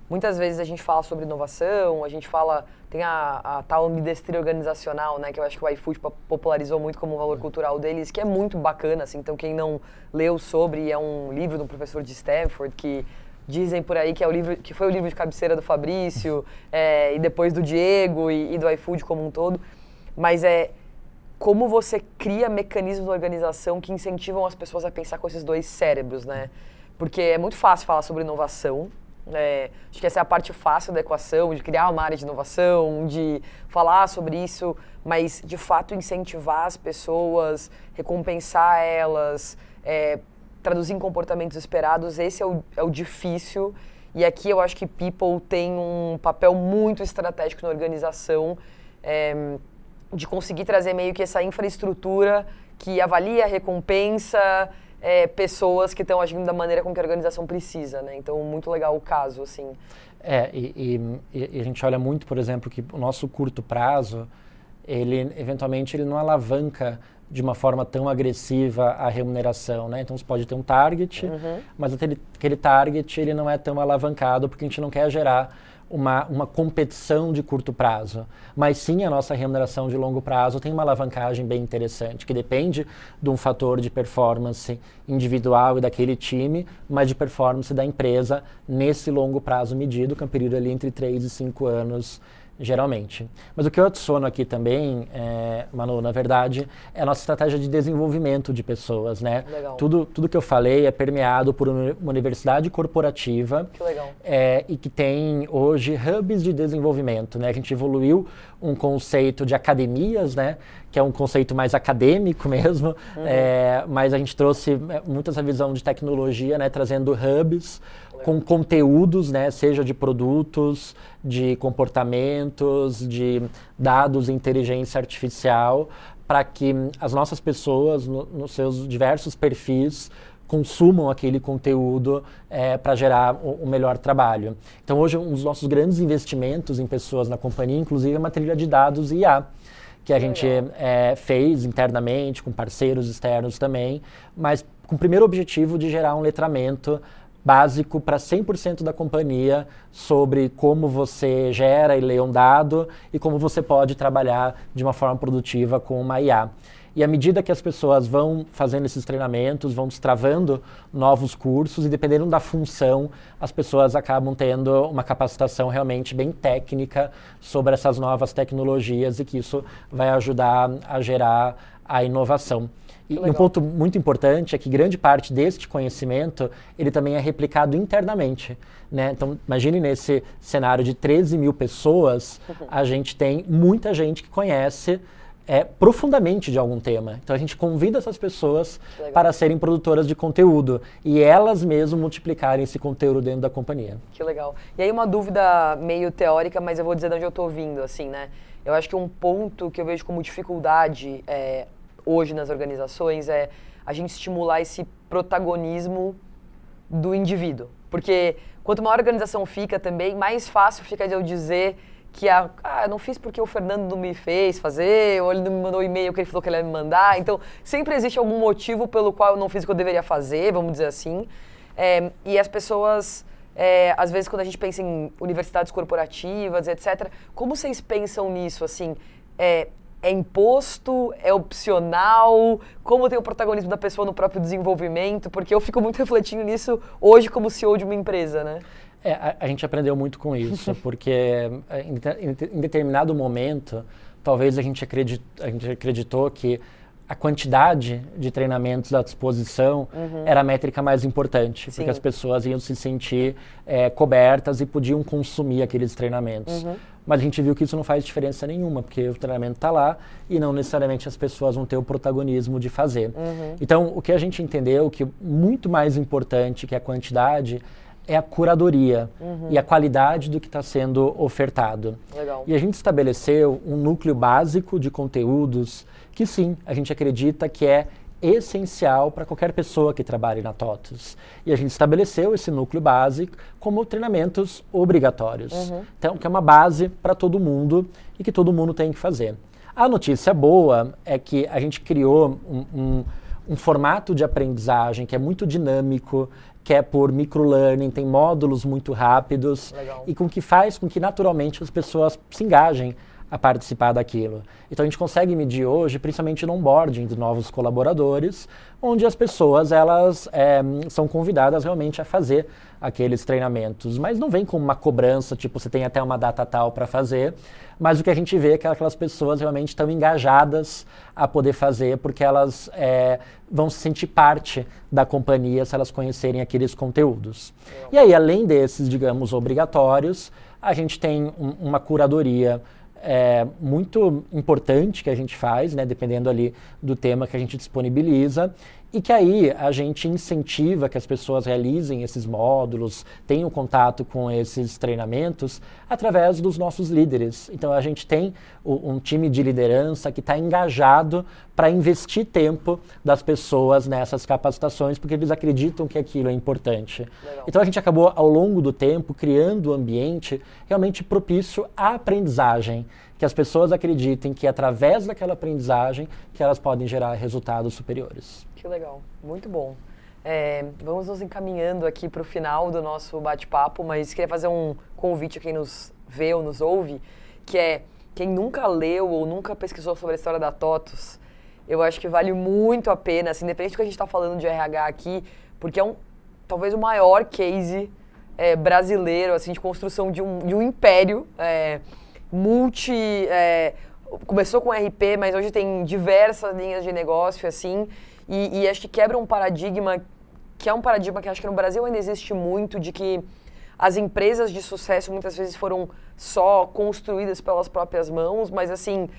muitas vezes a gente fala sobre inovação, a gente fala, tem a tal ambidestria organizacional, né, que eu acho que o iFood popularizou muito como um valor cultural deles, que é muito bacana, assim. Então quem não leu sobre, é um livro de um professor de Stanford, que dizem por aí que que foi o livro de cabeceira do Fabrício, e depois do Diego e do iFood como um todo. Mas como você cria mecanismos na organização que incentivam as pessoas a pensar com esses dois cérebros, né? Porque é muito fácil falar sobre inovação, Acho que essa é a parte fácil da equação, de criar uma área de inovação, de falar sobre isso, mas de fato incentivar as pessoas, recompensar elas, traduzir em comportamentos esperados, esse é o difícil. E aqui eu acho que People tem um papel muito estratégico na organização, de conseguir trazer meio que essa infraestrutura que avalia, recompensa pessoas que estão agindo da maneira com que a organização precisa, né? Então, muito legal o caso, assim. E a gente olha muito, por exemplo, que o nosso curto prazo, eventualmente, ele não alavanca de uma forma tão agressiva a remuneração, né? Então, você pode ter um target, mas aquele target, ele não é tão alavancado, porque a gente não quer gerar uma competição de curto prazo. Mas sim, a nossa remuneração de longo prazo tem uma alavancagem bem interessante, que depende de um fator de performance individual e daquele time, mas de performance da empresa nesse longo prazo medido, que é um período ali entre 3 e 5 anos, geralmente. Mas o que eu adiciono aqui também, Manu, na verdade, é a nossa estratégia de desenvolvimento de pessoas, né? Legal. Tudo que eu falei é permeado por uma universidade corporativa. Que legal. E que tem hoje hubs de desenvolvimento, né? A gente evoluiu um conceito de academias, né? Que é um conceito mais acadêmico mesmo, mas a gente trouxe muito essa visão de tecnologia, né? Trazendo hubs com conteúdos, né, seja de produtos, de comportamentos, de dados e inteligência artificial, para que as nossas pessoas, nos seus diversos perfis, consumam aquele conteúdo para gerar o melhor trabalho. Então, hoje, um dos nossos grandes investimentos em pessoas na companhia, inclusive, é uma trilha de dados e IA, que a gente fez internamente, com parceiros externos também, mas com o primeiro objetivo de gerar um letramento básico para 100% da companhia sobre como você gera e lê um dado e como você pode trabalhar de uma forma produtiva com uma IA. E à medida que as pessoas vão fazendo esses treinamentos, vão destravando novos cursos e dependendo da função, as pessoas acabam tendo uma capacitação realmente bem técnica sobre essas novas tecnologias e que isso vai ajudar a gerar a inovação. E um ponto muito importante é que grande parte deste conhecimento, ele também é replicado internamente, né? Então, imagine nesse cenário de 13 mil pessoas, a gente tem muita gente que conhece profundamente de algum tema. Então, a gente convida essas pessoas para serem produtoras de conteúdo e elas mesmas multiplicarem esse conteúdo dentro da companhia. Que legal. E aí uma dúvida meio teórica, mas eu vou dizer de onde eu estou vindo, assim, né? Eu acho que um ponto que eu vejo como dificuldade hoje nas organizações é a gente estimular esse protagonismo do indivíduo. Porque quanto maior a organização fica também, mais fácil fica de eu dizer que eu não fiz porque o Fernando não me fez fazer, ou ele não me mandou o e-mail que ele falou que ele ia me mandar. Então, sempre existe algum motivo pelo qual eu não fiz o que eu deveria fazer, vamos dizer assim. E as pessoas, às vezes, quando a gente pensa em universidades corporativas, etc., como vocês pensam nisso, assim? É imposto? É opcional? Como tem o protagonismo da pessoa no próprio desenvolvimento? Porque eu fico muito refletindo nisso hoje como CEO de uma empresa, né? A gente aprendeu muito com isso, porque em determinado momento, talvez a gente acreditou que a quantidade de treinamentos à disposição era a métrica mais importante, porque as pessoas iam se sentir cobertas e podiam consumir aqueles treinamentos. Mas a gente viu que isso não faz diferença nenhuma, porque o treinamento está lá e não necessariamente as pessoas vão ter o protagonismo de fazer. Então, o que a gente entendeu que muito mais importante que a quantidade é a curadoria e a qualidade do que está sendo ofertado. Legal. E a gente estabeleceu um núcleo básico de conteúdos que sim, a gente acredita que é essencial para qualquer pessoa que trabalhe na TOTVS. E a gente estabeleceu esse núcleo básico como treinamentos obrigatórios. Então, que é uma base para todo mundo e que todo mundo tem que fazer. A notícia boa é que a gente criou um formato de aprendizagem que é muito dinâmico, que é por microlearning, tem módulos muito rápidos. Legal. E que faz com que naturalmente as pessoas se engajem a participar daquilo. Então a gente consegue medir hoje, principalmente no onboarding de novos colaboradores, onde as pessoas elas são convidadas realmente a fazer aqueles treinamentos. Mas não vem com uma cobrança, tipo, você tem até uma data tal para fazer, mas o que a gente vê é que aquelas pessoas realmente estão engajadas a poder fazer, porque elas vão se sentir parte da companhia se elas conhecerem aqueles conteúdos. E aí, além desses, digamos, obrigatórios, a gente tem uma curadoria muito importante que a gente faz, né, dependendo ali do tema que a gente disponibiliza, e que aí a gente incentiva que as pessoas realizem esses módulos, tenham contato com esses treinamentos através dos nossos líderes. Então a gente tem um time de liderança que está engajado para investir tempo das pessoas nessas capacitações, porque eles acreditam que aquilo é importante. Legal. Então a gente acabou ao longo do tempo criando um ambiente realmente propício à aprendizagem, que as pessoas acreditem que através daquela aprendizagem que elas podem gerar resultados superiores. Que legal, muito bom. Vamos nos encaminhando aqui para o final do nosso bate-papo, mas queria fazer um convite a quem nos vê ou nos ouve, que é quem nunca leu ou nunca pesquisou sobre a história da TOTVS, eu acho que vale muito a pena, assim, independente do que a gente está falando de RH aqui, porque é talvez o maior case brasileiro, assim, de construção de um império começou com RP, mas hoje tem diversas linhas de negócio, assim, e acho que quebra um paradigma, que é um paradigma que acho que no Brasil ainda existe muito, de que as empresas de sucesso muitas vezes foram só construídas pelas próprias mãos, mas assim,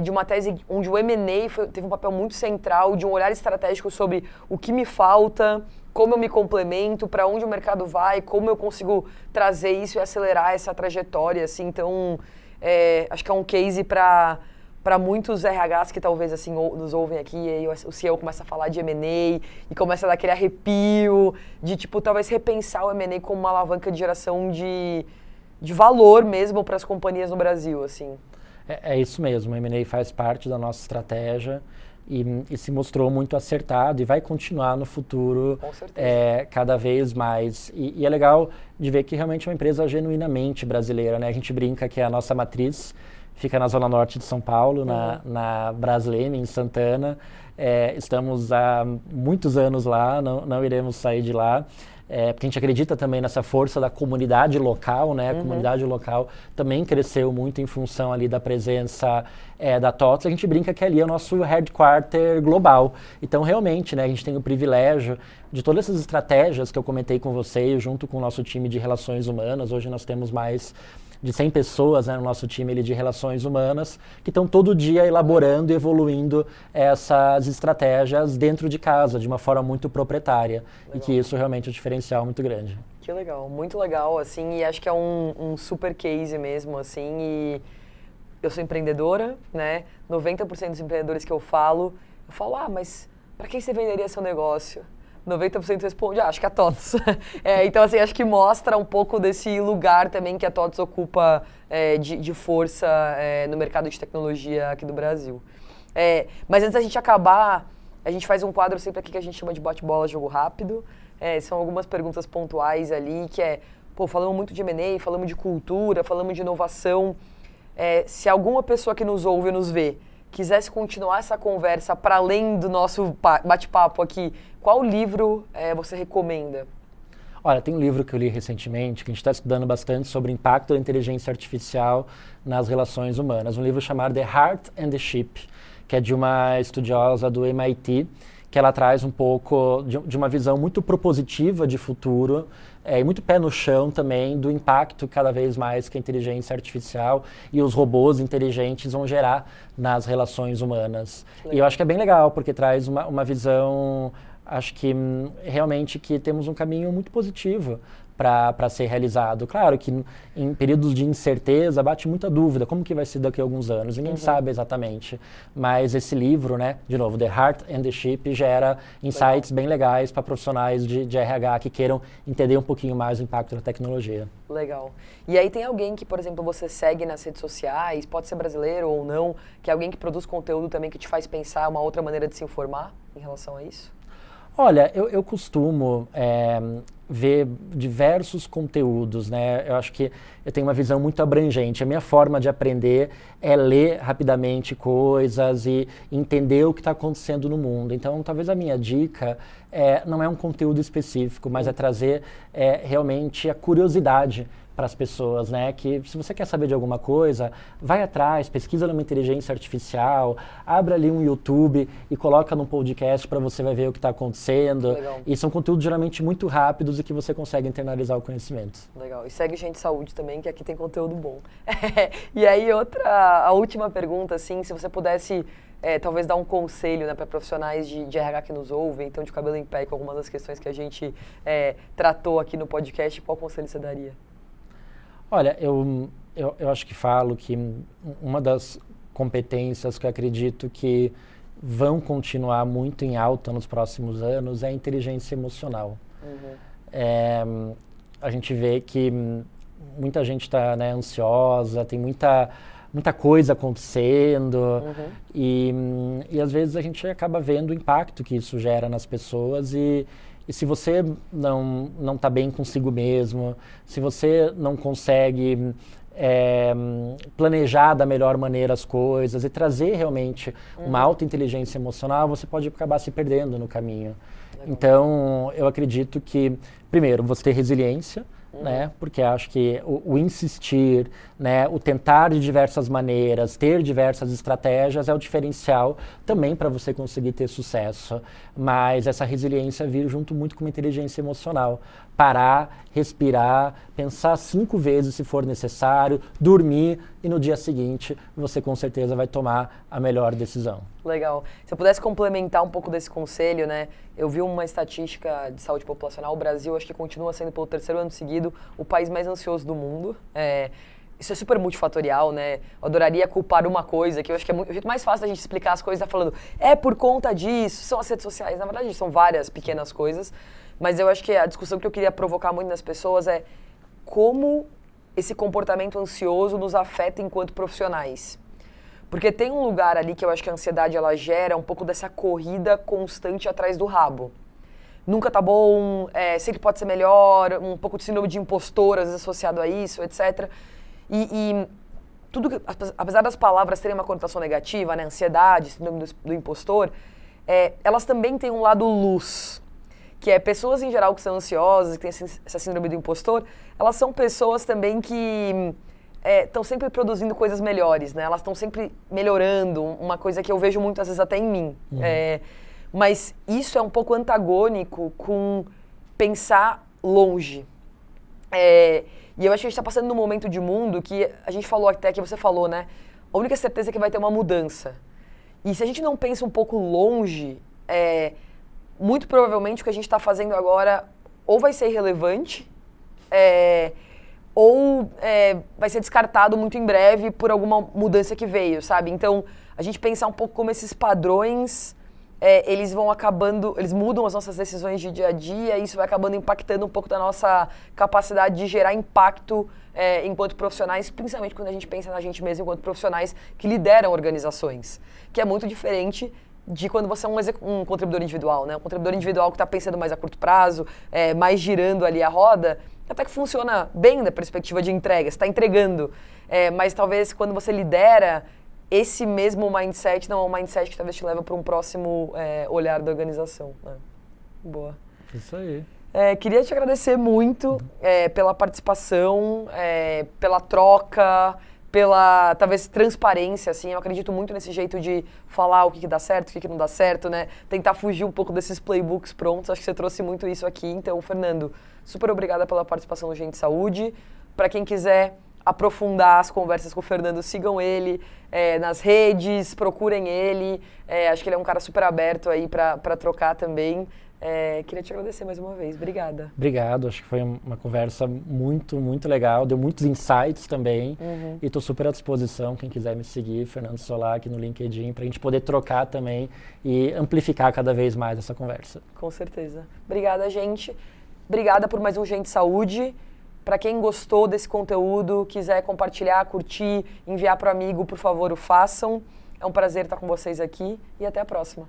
de uma tese onde o M&A teve um papel muito central, de um olhar estratégico sobre o que me falta, como eu me complemento, para onde o mercado vai, como eu consigo trazer isso e acelerar essa trajetória, assim, então acho que é um case para muitos RHs que talvez assim nos ouvem aqui, e aí o CEO começa a falar de M&A e começa a dar aquele arrepio de, tipo, talvez repensar o M&A como uma alavanca de geração de valor mesmo para as companhias no Brasil, assim. É isso mesmo, o M&A faz parte da nossa estratégia e se mostrou muito acertado e vai continuar no futuro cada vez mais. E é legal de ver que realmente é uma empresa genuinamente brasileira, né? A gente brinca que a nossa matriz fica na zona norte de São Paulo, na Brasleme, em Santana. Estamos há muitos anos lá, não iremos sair de lá. Porque a gente acredita também nessa força da comunidade local, né? A comunidade local também cresceu muito em função ali da presença da TOTVS. A gente brinca que ali é o nosso headquarter global. Então, realmente, né, a gente tem o privilégio de todas essas estratégias que eu comentei com vocês, junto com o nosso time de relações humanas. Hoje nós temos mais de 100 pessoas, né, no nosso time de relações humanas, que estão todo dia elaborando e evoluindo essas estratégias dentro de casa, de uma forma muito proprietária. Legal. E que isso realmente é um diferencial muito grande. Que legal, muito legal, assim, e acho que é um super case mesmo, assim, e eu sou empreendedora, né, 90% dos empreendedores que eu falo, mas para quem você venderia seu negócio? 90% responde, acho que a TOTVS. Então, assim, acho que mostra um pouco desse lugar também que a TOTVS ocupa de força no mercado de tecnologia aqui do Brasil. Mas antes da gente acabar, a gente faz um quadro sempre aqui que a gente chama de bate-bola, jogo rápido. São algumas perguntas pontuais ali, que falamos muito de M&A, falamos de cultura, falamos de inovação. Se alguma pessoa que nos ouve e nos vê quisesse continuar essa conversa para além do nosso bate-papo aqui, qual livro você recomenda? Olha, tem um livro que eu li recentemente, que a gente está estudando bastante sobre o impacto da inteligência artificial nas relações humanas. Um livro chamado The Heart and the Ship, que é de uma estudiosa do MIT, que ela traz um pouco de uma visão muito propositiva de futuro e muito pé no chão também do impacto cada vez mais que a inteligência artificial e os robôs inteligentes vão gerar nas relações humanas. Legal. E eu acho que é bem legal, porque traz uma visão, acho que realmente que temos um caminho muito positivo para ser realizado. Claro que em períodos de incerteza bate muita dúvida, como que vai ser daqui a alguns anos? Ninguém sabe exatamente. Mas esse livro, né, de novo, The Heart and the Ship, gera insights bem legais para profissionais de RH que queiram entender um pouquinho mais o impacto da tecnologia. Legal. E aí tem alguém que, por exemplo, você segue nas redes sociais, pode ser brasileiro ou não, que é alguém que produz conteúdo também que te faz pensar uma outra maneira de se informar em relação a isso? Olha, eu costumo ver diversos conteúdos, né? Eu acho que eu tenho uma visão muito abrangente. A minha forma de aprender é ler rapidamente coisas e entender o que está acontecendo no mundo. Então, talvez a minha dica não é um conteúdo específico, mas é trazer realmente a curiosidade para as pessoas, né? Que se você quer saber de alguma coisa, vai atrás, pesquisa numa inteligência artificial, abre ali um YouTube e coloca num podcast para você vai ver o que está acontecendo. Legal. E são conteúdos geralmente muito rápidos e que você consegue internalizar o conhecimento. Legal. E segue Gente Saúde também, que aqui tem conteúdo bom. E aí a última pergunta, assim, se você pudesse talvez dar um conselho, né, para profissionais de RH que nos ouvem, então de cabelo em pé, com algumas das questões que a gente tratou aqui no podcast, qual conselho você daria? Olha, eu acho que falo que uma das competências que eu acredito que vão continuar muito em alta nos próximos anos é a inteligência emocional. Uhum. A gente vê que muita gente está, né, ansiosa, tem muita coisa acontecendo, uhum, e às vezes a gente acaba vendo o impacto que isso gera nas pessoas e se você não está bem consigo mesmo, se você não consegue planejar da melhor maneira as coisas e trazer realmente uma alta inteligência emocional, você pode acabar se perdendo no caminho. Legal. Então, eu acredito que, primeiro, você ter resiliência, né? Porque acho que o insistir, né? O tentar de diversas maneiras, ter diversas estratégias é o diferencial também para você conseguir ter sucesso. Mas essa resiliência vir junto muito com uma inteligência emocional. Parar, respirar, pensar 5 vezes se for necessário, dormir e no dia seguinte você com certeza vai tomar a melhor decisão. Legal. Se eu pudesse complementar um pouco desse conselho, né? Eu vi uma estatística de saúde populacional, o Brasil acho que continua sendo pelo 3º ano seguido o país mais ansioso do mundo. Isso é super multifatorial, né? Eu adoraria culpar uma coisa, que eu acho que é o jeito mais fácil da gente explicar as coisas, tá falando, por conta disso, são as redes sociais. Na verdade, são várias pequenas coisas, mas eu acho que a discussão que eu queria provocar muito nas pessoas é como esse comportamento ansioso nos afeta enquanto profissionais. Porque tem um lugar ali que eu acho que a ansiedade ela gera um pouco dessa corrida constante atrás do rabo. Nunca tá bom, sempre pode ser melhor, um pouco de síndrome de impostor, às vezes associado a isso, etc. E tudo que, apesar das palavras terem uma conotação negativa, né, ansiedade, síndrome do impostor, elas também têm um lado luz, que é pessoas em geral que são ansiosas, que têm essa síndrome do impostor, elas são pessoas também que estão sempre produzindo coisas melhores, né? Elas estão sempre melhorando, uma coisa que eu vejo muitas vezes até em mim. Uhum. Mas isso é um pouco antagônico com pensar longe. E eu acho que a gente está passando num momento de mundo que a gente falou até, que você falou, né? A única certeza é que vai ter uma mudança. E se a gente não pensa um pouco longe, muito provavelmente o que a gente está fazendo agora ou vai ser irrelevante, ou vai ser descartado muito em breve por alguma mudança que veio, sabe? Então, a gente pensar um pouco como esses padrões, eles vão acabando, eles mudam as nossas decisões de dia a dia e isso vai acabando impactando um pouco da nossa capacidade de gerar impacto enquanto profissionais, principalmente quando a gente pensa na gente mesmo enquanto profissionais que lideram organizações, que é muito diferente de quando você é um contribuidor individual, né? Um contribuidor individual que está pensando mais a curto prazo, mais girando ali a roda, até que funciona bem da perspectiva de entrega, você está entregando. Mas talvez quando você lidera, esse mesmo mindset não é um mindset que talvez te leva para um próximo olhar da organização. Né? Boa. Isso aí. Queria te agradecer muito pela participação, pela troca, pela, talvez, transparência, assim. Eu acredito muito nesse jeito de falar o que dá certo, o que não dá certo, né? Tentar fugir um pouco desses playbooks prontos. Acho que você trouxe muito isso aqui. Então, Fernando, super obrigada pela participação no Gente Saúde. Para quem quiser aprofundar as conversas com o Fernando, sigam ele nas redes, procurem ele. Acho que ele é um cara super aberto aí para trocar também. Queria te agradecer mais uma vez. Obrigada. Obrigado. Acho que foi uma conversa muito, muito legal. Deu muitos insights também. Uhum. E estou super à disposição. Quem quiser me seguir, Fernando Solar, aqui no LinkedIn, para a gente poder trocar também e amplificar cada vez mais essa conversa. Com certeza. Obrigada, gente. Obrigada por mais um Gente Saúde. Para quem gostou desse conteúdo, quiser compartilhar, curtir, enviar para o amigo, por favor, o façam. É um prazer estar com vocês aqui e até a próxima.